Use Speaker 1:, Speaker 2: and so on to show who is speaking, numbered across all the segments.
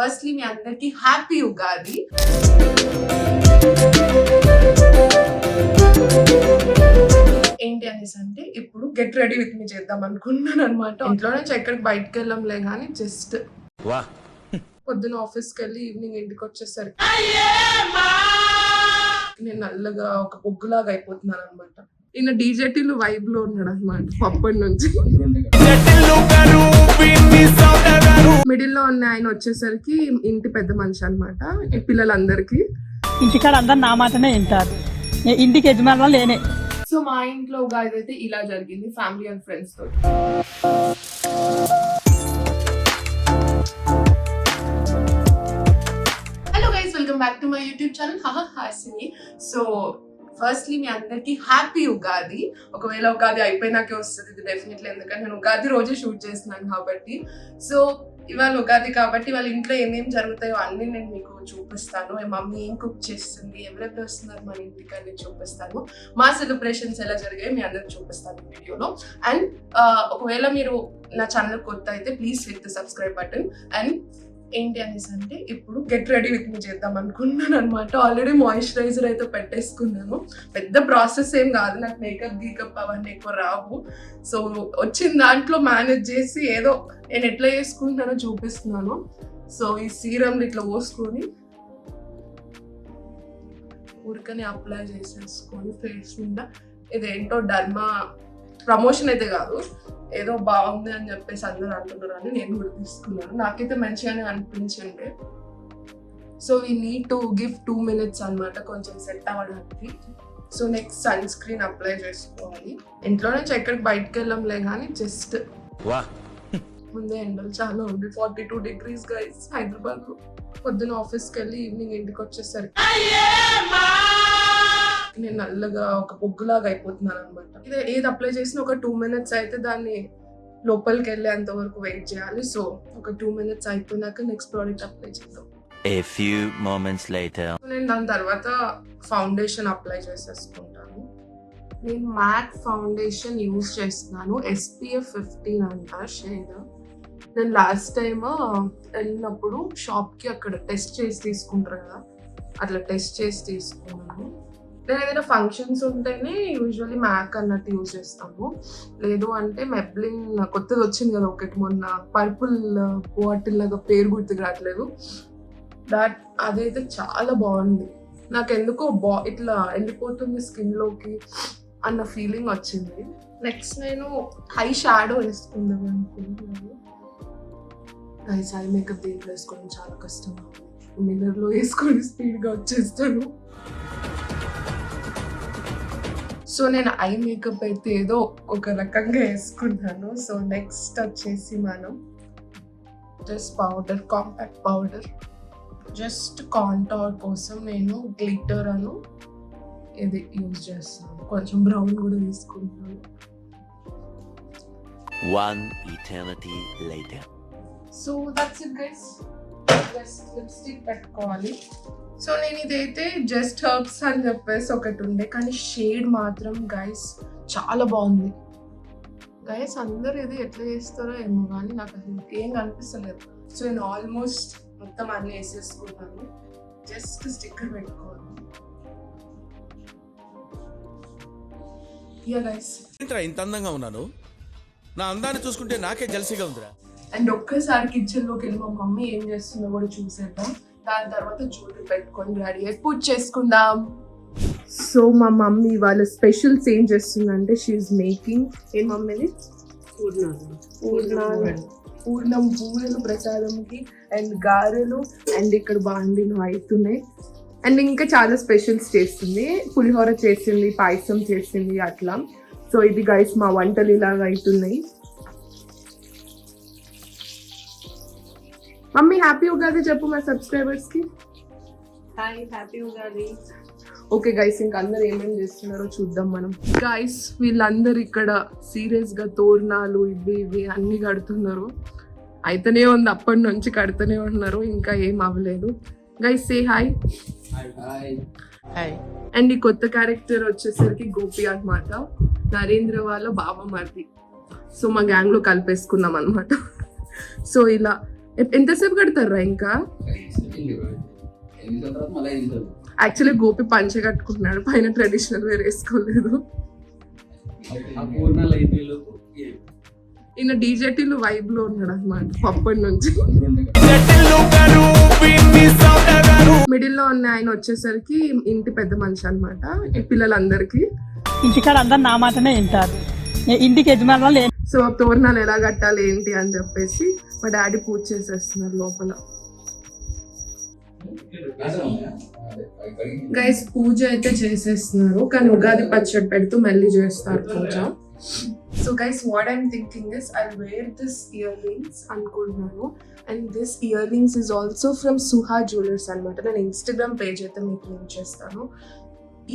Speaker 1: Firstly మీ అందరికి happy Ugadi. ఏంటి అనేసి అంటే ఇప్పుడు గెట్ రెడీ విత్ మీ చేద్దాం అనుకున్నాను అనమాట. ఇంట్లో నుంచి ఎక్కడికి బయటకు వెళ్ళంలే కానీ జస్ట్ పొద్దున ఆఫీస్కి వెళ్ళి ఈవినింగ్ ఇంటికి వచ్చేసరికి నేను నల్లగా ఒక పొగ్గులాగా అయిపోతున్నాను అనమాట. ఈయన డీజేటీలు వైబ్ లో ఉన్నాడు అనమాట అప్పటి నుంచి. మిడిల్ లో ఉన్న ఆయన వచ్చేసరికి ఇంటి పెద్ద మనిషి అనమాట. ఈ పిల్లలందరికీ
Speaker 2: ఇంటికాడ అందరు నా మాటనే వింటారు, ఇంటికి యజమానులు లేనే.
Speaker 1: సో మా ఇంట్లో ఉగాది అయితే ఇలా జరిగింది, ఫ్యామిలీ అండ్ ఫ్రెండ్స్ తో. Hello guys, welcome back to my YouTube channel Hasini. So firstly మీ అందరికి హ్యాపీ ఉగాది. ఒకవేళ ఉగాది అయిపోయినాకే వస్తుంది ఇది డెఫినెట్లీ, ఎందుకంటే నేను ఉగాది రోజే షూట్ చేస్తున్నాను కాబట్టి. సో ఇవాళ ఉగాది కాబట్టి వాళ్ళ ఇంట్లో ఏమేమి జరుగుతాయో అన్ని నేను మీకు చూపిస్తాను. మమ్మీ ఏం కుక్ చేస్తుంది, ఎవరెవరు వస్తున్నారు మన ఇంటికి అని చూపిస్తాను. మా సెలబ్రేషన్స్ ఎలా జరిగాయో మీ అందరికి చూపిస్తాను ఈ వీడియోలో. అండ్ ఒకవేళ మీరు నా ఛానల్ కొత్త అయితే please hit the subscribe button. And ఏంటి అనేసి అంటే ఇప్పుడు గెట్ రెడీ విత్ మీ చేద్దాం అనుకున్నాను అనమాట. ఆల్రెడీ మాయిశ్చరైజర్ అయితే పెట్టేసుకున్నాను. పెద్ద ప్రాసెస్ ఏం కాదు, నాకు మేకప్ గీకప్ అవన్నీ ఎక్కువ రావు. సో వచ్చిన దాంట్లో మేనేజ్ చేసి ఏదో నేను ఎట్లా చేసుకుంటానో చూపిస్తున్నాను. సో ఈ సీరంలు ఇట్లా పోసుకొని ఊరికనే అప్లై చేసేసుకొని ఫేస్ మీద. ఇదేంటో డర్మా ప్రమోషన్ అయితే కాదు, ఏదో బాగుంది అని చెప్పేసి అందరూ అంటున్నారు అని నేను కూడా తీసుకున్నాను. నాకైతే మంచిగానే అనిపించింది. So we need to give 2 minutes అనమాట కొంచెం సెట్ అవ్వడానికి. So next sunscreen apply చేసుకోవాలి. ఇంట్లో నుంచి ఎక్కడికి బయటకు వెళ్ళంలే కానీ జస్ట్ ముందే ఎండలు చాలా ఉంది. 42 degrees గైస్ హైదరాబాద్ లో. పొద్దున ఆఫీస్కి వెళ్ళి ఈవినింగ్ ఇంటికి వచ్చేసరికి నేను నల్లగా ఒక పొగ్గులాగా అయిపోతున్నాను అనమాట. ఏది అప్లై చేసినా ఒక 2 minutes అయితే దాన్ని లోపలికి వెళ్ళేంత వరకు వెయిట్ చేయాలి. సో ఒక 2 minutes అయిపోయినాక నెక్స్ట్ ప్రోడక్ట్ అప్లై చేద్దాం.
Speaker 3: A few moments later.
Speaker 1: నేను దాని తర్వాత ఫౌండేషన్ అప్లై చేసేసుకుంటాను. నేను మ్యాక్ ఫౌండేషన్ యూజ్ చేస్తున్నాను, SPF 15 అంట షేడ్. నేను లాస్ట్ టైమ్ వెళ్ళినప్పుడు షాప్కి అక్కడ టెస్ట్ చేసి తీసుకుంటారు కదా, అట్లా టెస్ట్ చేసి తీసుకున్నాను. నేను ఏదైనా ఫంక్షన్స్ ఉంటేనే యూజువల్లీ మ్యాక్ అన్నట్టు యూజ్ చేస్తాము. లేదు అంటే మెబ్లిన్ కొత్తది వచ్చింది కదా ఒకటి మొన్న, పర్పుల్ బాటిల్ లాగా, పేరు గుర్తుకు రావట్లేదు. అదైతే చాలా బాగుంది. నాకు ఎందుకో ఇట్లా వెళ్ళిపోతుంది స్కిన్లోకి అన్న ఫీలింగ్ వచ్చింది. నెక్స్ట్ నేను హై షాడో వేసుకుందాం అనుకుంటున్నాను. ఐ మేకప్ దీంట్లో వేసుకోవడం చాలా కష్టం. మిర్రర్లో వేసుకొని స్పీడ్గా వచ్చేస్తాను. సో నేను ఐ మేకప్ అయితే ఏదో ఒక రకంగా వేసుకున్నాను. సో నెక్స్ట్ వచ్చేసి మనం just powder, compact powder. Just contour కోసం నేను గ్లిటర్ అను ఇది యూజ్ చేస్తాను. కొంచెం బ్రౌన్ కూడా తీసుకుంటాను.
Speaker 3: One eternity later.
Speaker 1: So that's it guys. Just lipstick పెట్టుకోవాలి. సో నేను ఇదైతే జస్ట్ హర్బ్స్ అని చెప్పేసి ఒకటి ఉండే, కానీ షేడ్ మాత్రం గైస్ చాలా బాగుంది. గైస్ అందరు ఇది ఎట్లా చేస్తారో ఏమో కానీ నాకు అసలు ఏం కనిపిస్తలేదు. సో నేను ఆల్మోస్ట్ మొత్తం అన్నీ వేసేసుకున్నాను. జస్ట్ స్టిక్కర్ పెట్టుకోవాలి.
Speaker 4: ఇంత అందంగా ఉన్నాను, నా అందాన్ని చూసుకుంటే నాకే జల్సీగా ఉందిరా.
Speaker 1: అండ్ ఒక్కసారి కిచెన్ లోకి వెళ్ళి మా మమ్మీ ఏం చేస్తుందో కూడా చూసేద్దాం. దాని తర్వాత జ్యువెలరీ పెట్టుకొని రెడీ అయి పూజ చేసుకుందాం. సో మా మమ్మీ వాళ్ళ స్పెషల్స్ ఏం చేస్తుందంటే షీఈస్ మేకింగ్ ఏ మమ్మీని పూర్ణం బూరెలు ప్రసాదంకి, అండ్ గారెలు, అండ్ ఇక్కడ బాండిలు అవుతున్నాయి. అండ్ ఇంకా చాలా స్పెషల్స్ చేస్తుంది. పులిహోర చేసింది, పాయసం చేసింది అట్లా. సో ఇది గైస్ మా వంటలు ఇలాగా అవుతున్నాయి. మమ్మీ హ్యాపీ ఉగాది చెప్పు మా సబ్స్క్రైబర్స్ కి.
Speaker 2: Hi, happy Ugadi.
Speaker 1: Okay guys, ఇంకా అందరు ఏమేమి చేస్తున్నారో చూద్దాం మనం. గైస్ వీళ్ళందరూ ఇక్కడ సీరియస్ గా తోరణాలు ఇవి అన్ని కడుతున్నారు. అయితేనే ఉంది, అప్పటి నుంచి కడుతూనే ఉన్నారు, ఇంకా ఏం అవ్వలేదు. Guys say hi. అండ్ ఈ కొత్త క్యారెక్టర్ వచ్చేసరికి గోపి అన్నమాట, నరేంద్ర వాళ్ళ బావ మరిది. సో మా గ్యాంగ్ లో కలిపేసుకున్నాం అనమాట. సో ఇలా ఎంతసేపు కడతారా ఇంకా? యాక్చువల్లీ గోపి పంచ కట్టుకుంటున్నాడు, పైన ట్రెడిషనల్ వేర్ వేసుకోలేదు. ఈయన డీజేటీలు వైబ్ లో ఉన్నాడు అనమాట అప్పటి నుంచి. మిడిల్ లో ఉన్న ఆయన వచ్చేసరికి ఇంటి పెద్ద మనిషి అనమాట ఈ పిల్లలందరికీ.
Speaker 2: ఇంటికాడ అందరు నా మాటనే వింటారు. ఇంటికి యజమాని వాళ్ళు
Speaker 1: సో తోరణాలు ఎలా కట్టాలి ఏంటి అని చెప్పేసి మా డాడీ పూజ చేసేస్తున్నారు లోపల. గైస్ పూజ అయితే చేసేస్తున్నారు, కానీ ఉగాది పచ్చడి పెడుతూ మళ్ళీ చేస్తారు పూజ. So guys what I'm thinking is I wear this year rings అనుకుంటున్నాను. And this year rings is also from Suha jewellers అనమాట. నేను ఇన్స్టాగ్రామ్ పేజ్ అయితే మీకు లింక్ చేస్తాను.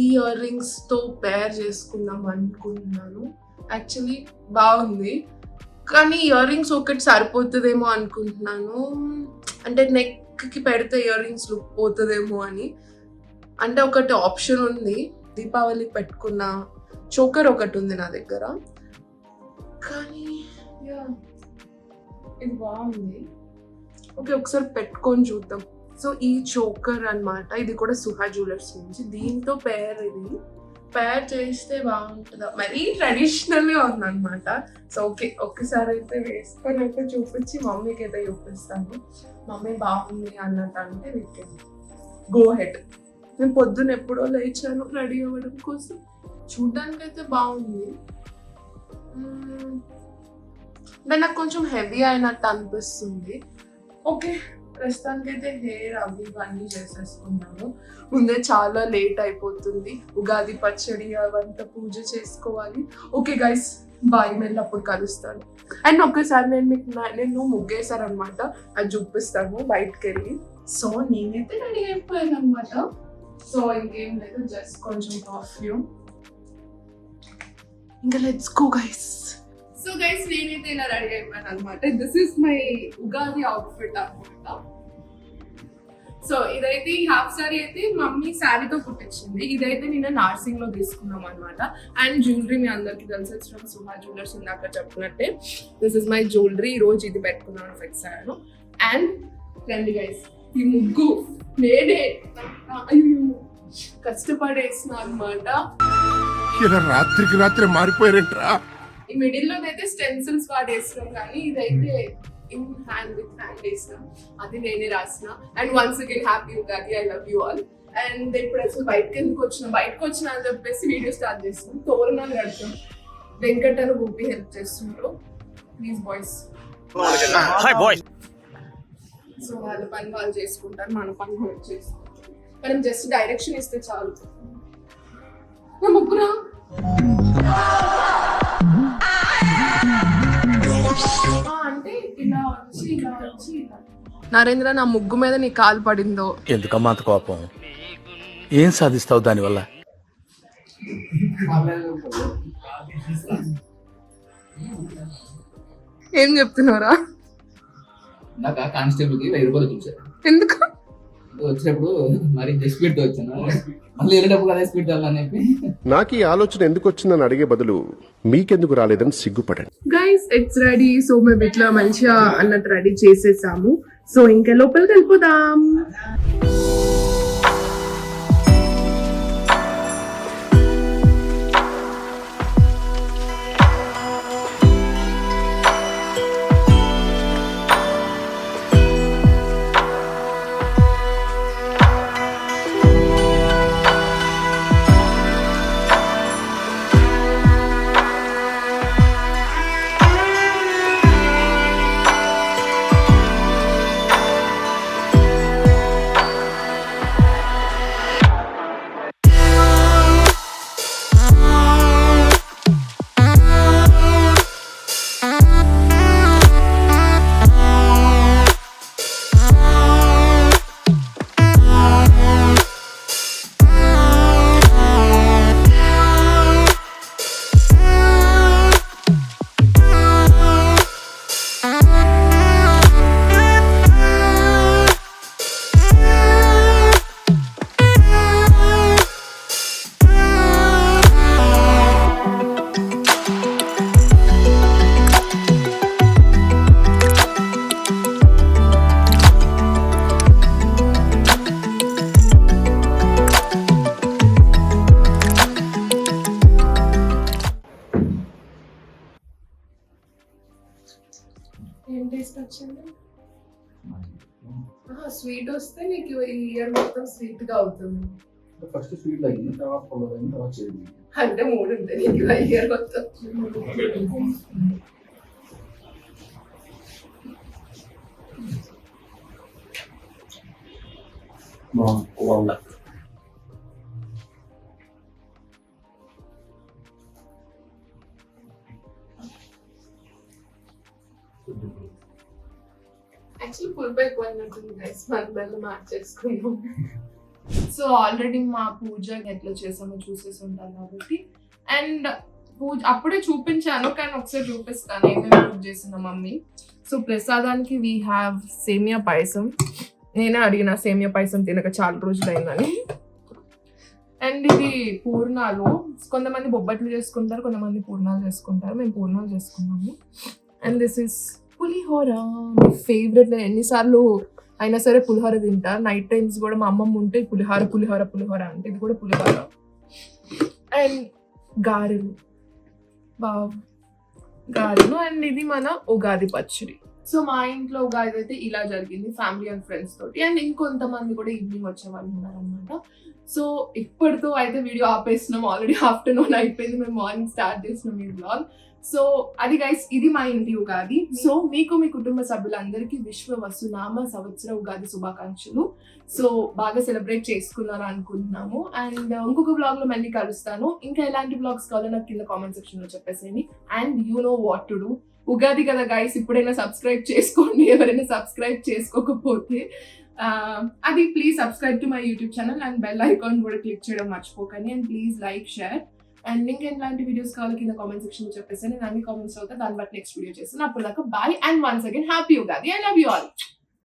Speaker 1: ఈ ఇయర్ రింగ్స్ తో పేర్ చేసుకుందాం అనుకుంటున్నాను. యాక్చువల్లీ బాగుంది, కానీ ఇయర్ రింగ్స్ ఒకటి సరిపోతుందేమో అనుకుంటున్నాను. అంటే నెక్ కి పెడితే ఇయర్ రింగ్స్ లుక్ పోతుందేమో అని. అంటే ఒకటి ఆప్షన్ ఉంది, దీపావళికి పెట్టుకున్న చోకర్ ఒకటి ఉంది నా దగ్గర, కానీ ఇది బాగుంది. ఓకే ఒకసారి పెట్టుకొని చూద్దాం. సో ఈ చోకర్ అన్నమాట, ఇది కూడా సుహా జ్యువెలర్స్ నుంచి. దీంతో పేర్ చేస్తే బాగుంటుందా, మరీ ట్రెడిషనల్ గా ఉందన్నమాట. సో ఓకే ఒక్కసారి అయితే వేసుకొని అయితే చూపించి మమ్మీకి అయితే చూపిస్తాను. మమ్మీ బాగుంది అన్నట్టు అంటే వీకే గో హెడ్. నేను పొద్దున్న ఎప్పుడో లేచాను రెడీ అవ్వడం కోసం. చూడ్డానికి అయితే బాగుంది, అంటే నాకు కొంచెం హెవీ అయినట్టు అనిపిస్తుంది. ఓకే ప్రస్తుతానికి అయితే హెయిర్ అవి ఇవన్నీ చేసేసుకున్నాను. ముందే చాలా లేట్ అయిపోతుంది, ఉగాది పచ్చడి అవంతా పూజ చేసుకోవాలి. ఓకే గైస్ బాయ్, మళ్ళీ అప్పుడు కలుస్తాను. అండ్ ఒక్కసారి నేను ముగ్గేశాను అనమాట, అది చూపిస్తాను బయటకు వెళ్ళి. సో నేనైతే రెడీ అయిపోయాను అనమాట. సో ఇంకేం లేదు, జస్ట్ కొంచెం పర్ఫ్యూమ్, ఇంకా let's go guys. So guys నేనైతే ఇలా రెడీ అయిపోయాను అనమాట. This is my Ugadi outfit అనమాట. సో ఇదైతే హాఫ్ సారీ అయితే మమ్మీ శారీతో కుట్టించింది. ఇదైతే నేను నార్సింగ్ లో తీసుకున్నాం అనమాట. అండ్ జ్యువెలరీ మీ అందరికి తెలుసు, ఫ్రమ్ సుహా జ్యువెలర్స్. ఇందాక చెప్పినట్టే దిస్ ఇస్ మై జ్యువెలరీ. ఈ రోజు ఇది పెట్టుకున్నాను, ఫిక్స్ అయ్యాను. అండ్ రండి గైస్, ఈ ముగ్గు నేనే కష్టపడేసిన అనమాట.
Speaker 5: ఇలా రాత్రికి రాత్రి మారిపోయారంట్రా.
Speaker 1: ఈ మిడిల్ లో అయితే స్టెన్సిల్స్ వాడేసినాం, కానీ ఇదైతే ఇన్ హ్యాండ్ విత్ హ్యాండ్ వేసినాం, అది నేనే రాసిన. And once again happy Ugadi, I love you all. And ఇప్పుడు అసలు బయటకు ఎందుకు వచ్చిన అని చెప్పేసి వీడియో స్టార్ట్ చేస్తున్నాం. తోరణాలు కడతాం, వెంకట్ అని గోపి హెల్ప్ చేస్తున్నారు. Please boys. సో వాళ్ళ పని వాళ్ళు చేసుకుంటారు, మన పని మనం చేసుకుంటాం. మనం జస్ట్ డైరెక్షన్ ఇస్తే చాలు. ముగ్గురా అంటే ఇలా వచ్చి ఇలా. నరేంద్ర, నా ముగ్గు మీద నీ కాలు పడిందో?
Speaker 4: ఎందుకమ్మా అంత కోపం? ఏం సాధిస్తావు దానివల్ల?
Speaker 1: ఏం చెప్తున్నారా?
Speaker 6: నాకు కానిస్టేబుల్ కి 1000 రూపాయలు చూసారు.
Speaker 1: ఎందుకు?
Speaker 6: వచ్చినప్పుడు మరి స్పీడ్ వచ్చాను, మళ్ళీ వెళ్ళేటప్పుడు అదే స్పీడ్ వెళ్ళాలని చెప్పి.
Speaker 5: నాకు ఈ ఆలోచన ఎందుకు వచ్చిందని అడిగే బదులు మీకెందుకు రాలేదని సిగ్గుపడండి.
Speaker 1: Guys it's ready. సో మేము ఇట్లా మంచిగా అన్నట్టు రెడీ చేసేసాము. సో ఇంకా లోపలికి వెళ్ళిపోదాం. ఏం టేస్ట్ వచ్చింది? స్వీట్ వస్తే నీకు ఈ ఇయర్ మొత్తం స్వీట్ గా అవుతుంది.
Speaker 6: ఫస్ట్ స్వీట్ అయింది, తర్వాత పొలం అయింది, తర్వాత చేదు.
Speaker 1: అంటే 3 ఉంటుంది నీకు ఈ ఇయర్ మొత్తం.
Speaker 6: బాగుంది.
Speaker 1: యాక్చువల్లీ పులిపై ఎక్కువైనట్టుంది గైస్, మన బెల్లం మార్చేసుకుందాం. సో ఆల్రెడీ మా పూజ ఎట్లా చేసామో చూసేసి ఉంటాను కాబట్టి, అండ్ పూజ అప్పుడే చూపించాను కానీ ఒకసారి చూపిస్తాను ఏమేమి పూజ చేసిన మమ్మీ. సో ప్రసాదానికి వీ హ్యావ్ సేమియా పాయసం. నేనే అడిగిన సేమియా పాయసం తినక చాలా రోజులు అయిందని. అండ్ ఇది పూర్ణాలు, కొంతమంది బొబ్బట్లు చేసుకుంటారు, కొంతమంది పూర్ణాలు చేసుకుంటారు. మేము పూర్ణాలు చేసుకున్నాము. And this is pulihora, my favourite. నేను ఎన్నిసార్లు అయినా సరే పులిహోర తింటా. నైట్ టైమ్స్ కూడా మా అమ్మమ్మ ఉంటే పులిహోర పులిహోర పులిహోర అంటే ఇది కూడా పులిహోర. అండ్ గారెలు, గారెలు. అండ్ ఇది మన ఉగాది పచ్చడి. సో మా ఇంట్లో ఉగాది అయితే ఇలా జరిగింది, ఫ్యామిలీ అండ్ ఫ్రెండ్స్ తోటి. అండ్ ఇంకొంతమంది కూడా ఈవినింగ్ వచ్చే వాళ్ళు ఉన్నారనమాట. సో ఇప్పటితో అయితే వీడియో ఆపేస్తున్నాం. ఆల్రెడీ ఆఫ్టర్నూన్ అయిపోయింది, మేము మార్నింగ్ స్టార్ట్ చేసినాం ఈ బ్లాగ్. సో అది గైస్, ఇది మా ఇంటి ఉగాది. సో మీకు మీ కుటుంబ సభ్యులందరికీ విశ్వ వసునామ సంవత్సర ఉగాది శుభాకాంక్షలు. సో బాగా సెలబ్రేట్ చేసుకున్నారు అనుకుంటున్నాము. అండ్ ఇంకొక బ్లాగ్ లో మళ్ళీ కలుస్తాను. ఇంకా ఎలాంటి బ్లాగ్స్ కావాలో నాకు కింద కామెంట్ సెక్షన్ లో చెప్పేసేయండి. And you know what to do. Ugadi కదా గైస్, ఇప్పుడైనా సబ్స్క్రైబ్ చేసుకోండి ఎవరైనా సబ్స్క్రైబ్ చేసుకోకపోతే. అది please subscribe to my YouTube channel and bell icon కూడా క్లిక్ చేయడం మర్చిపోకండి. And please like, share. And ఇంకా ఎలాంటి వీడియోస్ కావాలి కింద కామెంట్ సెక్షన్ లో చెప్పేసి నేను అన్ని కామెంట్స్ అవుతా, దాన్ని బట్టి నెక్స్ట్ వీడియో చేస్తాను. అప్పుడు దాకా bye and once again happy Ugadi. I love you all.